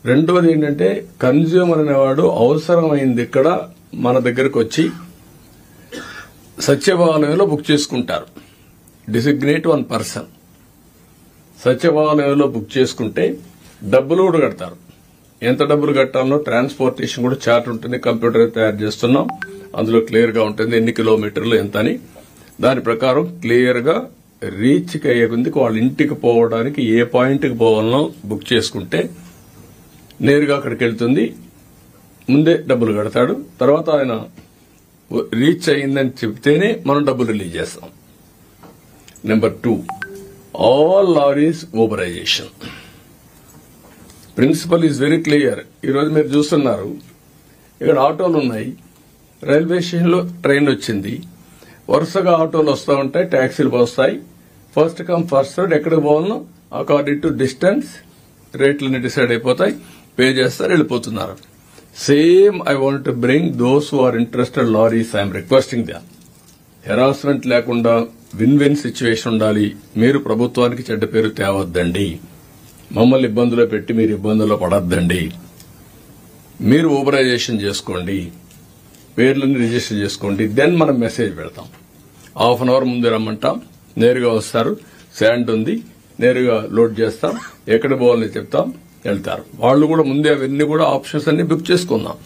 రెండోది ఏంటంటే కన్జ్యూమర్ అనేవాడు అవసరమైంది ఇక్కడ మన దగ్గరకు వచ్చి సచివాలయంలో బుక్ చేసుకుంటారు. డిసిగ్నేట్ వన్ పర్సన్ సచివాలయంలో బుక్ చేసుకుంటే డబ్బులు కూడా కడతారు. ఎంత డబ్బులు కట్టాలనో ట్రాన్స్పోర్టేషన్ కూడా చార్ట్ ఉంటుంది. కంప్యూటర్ తయారు చేస్తున్నాం, అందులో క్లియర్ గా ఉంటుంది ఎన్ని కిలోమీటర్లు ఎంత అని. దాని ప్రకారం క్లియర్ గా రీచ్ అయ్యే కొద్దికి వాళ్ళ ఇంటికి పోవడానికి ఏ పాయింట్ కి పోవాలనో బుక్ చేసుకుంటే నేరుగా అక్కడికి వెళ్తుంది. ముందే డబ్బులు కడతాడు. తర్వాత ఆయన రీచ్ అయిందని చెప్తేనే మనం డబ్బులు రిలీజ్ చేస్తాం. Number 2, all lorries uberisation. Principle is very clear. ఈరోజు మీరు చూస్తున్నారు, ఇక్కడ ఆటోలు ఉన్నాయి, రైల్వే స్టేషన్లో ట్రైన్ వచ్చింది, వరుసగా ఆటోలు వస్తూ ఉంటాయి, ట్యాక్సీలు వస్తాయి. ఫస్ట్ కమ్ ఫస్ట్ సర్వ్, ఎక్కడికి పోవాలనో అకార్డింగ్ టు డిస్టెన్స్ రేట్లన్నీ డిసైడ్ అయిపోతాయి, పే చేస్తారు, వెళ్ళిపోతున్నారు. Same I want to bring those who are interested lorries, I'm requesting them. Harassment లేకుండా విన్ విన్ సిచ్యువేషన్ ఉండాలి. మీరు ప్రభుత్వానికి చెడ్డ పేరు తేవద్దండి. మమ్మల్ని ఇబ్బందులో పెట్టి మీరు ఇబ్బందుల్లో పడద్దండి. మీరు ఊబరైజేషన్ చేసుకోండి, పేర్లను రిజిస్టర్ చేసుకోండి. దెన్ మనం మెసేజ్ పెడతాం. హాఫ్ అన్ అవర్ ముందే రమ్మంటాం, నేరుగా వస్తారు. శాండ్ ఉంది, నేరుగా లోడ్ చేస్తాం, ఎక్కడ పోవాలని చెప్తాం, వెళ్తారు. వాళ్ళు కూడా ముందే అవన్నీ కూడా ఆప్షన్స్ అన్ని బుక్ చేసుకుందాం.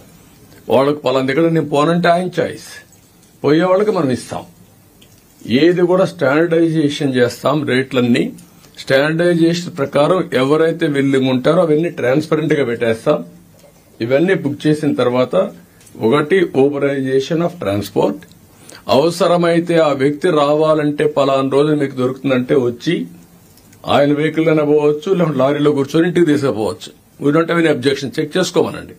వాళ్ళకు పలానా దగ్గర నేను పోనంటే ఆయన చాయిస్, పోయే వాళ్ళకి మనం ఇస్తాం. ఏది కూడా స్టాండర్డైజేషన్ చేస్తాం. రేట్లన్నీ స్టాండర్డైజేషన్ ప్రకారం ఎవరైతే విల్లింగ్ ఉంటారో అవన్నీ ట్రాన్స్పరెంట్ గా పెట్టేస్తాం. ఇవన్నీ బుక్ చేసిన తర్వాత ఒకటి ఊబరైజేషన్ ఆఫ్ ట్రాన్స్పోర్ట్. అవసరమైతే ఆ వ్యక్తి రావాలంటే పలానా రోజు మీకు దొరుకుతుందంటే వచ్చి ఆయన వెహికల్ అయినా పోవచ్చు, లేకుంటే లారీలో కూర్చొని ఇంటికి తీసుకుపోవచ్చు. We don't have any objection. Check చేసుకోమనండి.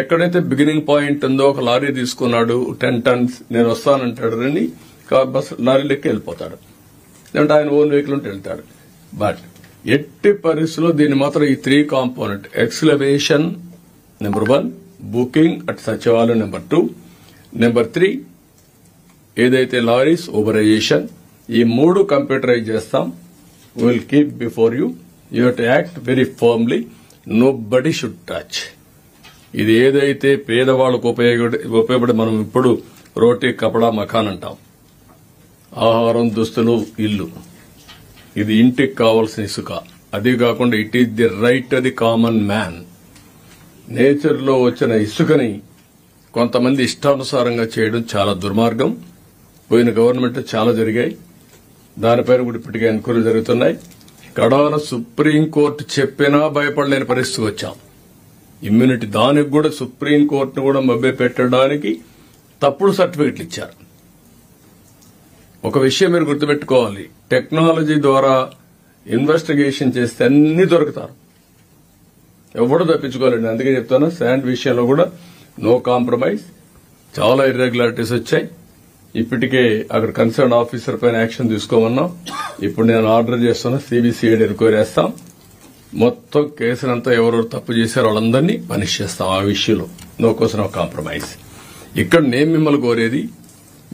ఎక్కడైతే బిగినింగ్ పాయింట్ ఉందో, ఒక లారీ తీసుకున్నాడు 10 టన్స్, నేను వస్తానంటాడు, రండి బస్ లారీలోకి వెళ్ళిపోతాడు, లేదంటే ఆయన ఓన్ వెహికల్ ఉంటే వెళ్తాడు. బట్ ఎట్టి పరిస్థితుల్లో దీన్ని మాత్రం ఈ 3 component excavation number 1, booking at సచివాలయం నెంబర్ 2, నెంబర్ 3 ఏదైతే లారీస్ ఊబరైజేషన్, ఈ 3 కంప్యూటరైజ్ చేస్తాం. Will keep before you. You have to act very firmly. Nobody should touch. ఇది ఏదైతే పేదవాళ్లకు ఉపయోగపడి మనం ఇప్పుడు రోటీ, కపడా, మకాన్ అంటాం. ఆహారం, దుస్తులు, ఇల్లు, ఇది ఇంటికి కావాల్సిన ఇసుక. అది కాకుండా it is the right of the common man. Nature లో వచ్చిన ఇసుకని కొంతమంది ఇష్టానుసారంగా చేయడం చాలా దుర్మార్గం. పోయిన గవర్నమెంట్ చాలా జరిగాయి. దానిపైన కూడా ఇప్పటికే ఎంక్వైరీలు జరుగుతున్నాయి. కడాన సుప్రీంకోర్టు చెప్పినా భయపడలేని పరిస్థితికి వచ్చాం. ఇమ్యూనిటీ, దానికి కూడా సుప్రీంకోర్టును కూడా మభ్య పెట్టడానికి తప్పుడు సర్టిఫికెట్లు ఇచ్చారు. ఒక విషయం మీరు గుర్తుపెట్టుకోవాలి, టెక్నాలజీ ద్వారా ఇన్వెస్టిగేషన్ చేస్తే అన్ని దొరుకుతారు, ఎవడో తప్పించుకోలేండి. అందుకే చెప్తాను, శాండ్ విషయంలో కూడా నో కాంప్రమైజ్. చాలా ఇర్రెగ్యులారిటీస్ వచ్చాయి. ఇప్పటికే అక్కడ కన్సర్న్ ఆఫీసర్ పైన యాక్షన్ తీసుకోమన్నాం. ఇప్పుడు నేను ఆర్డర్ చేస్తున్నా, సిబిసిఐడి ఎంక్వైరీ చేస్తాం. మొత్తం కేసునంతా ఎవరెవరు తప్పు చేశారో వాళ్ళందరినీ పనిష్ చేస్తాం. ఆ విషయంలో నో క్వశ్చన్ ఆఫ్ కాంప్రమైజ్. ఇక్కడ నేను మిమ్మల్ని కోరేది,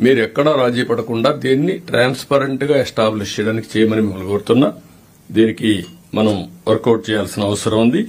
మీరు ఎక్కడా రాజీ పడకుండా దీన్ని ట్రాన్స్పరెంట్ గా ఎస్టాబ్లిష్ చేయడానికి చేయమని మిమ్మల్ని కోరుతున్నా. దీనికి మనం వర్కౌట్ చేయాల్సిన అవసరం ఉంది.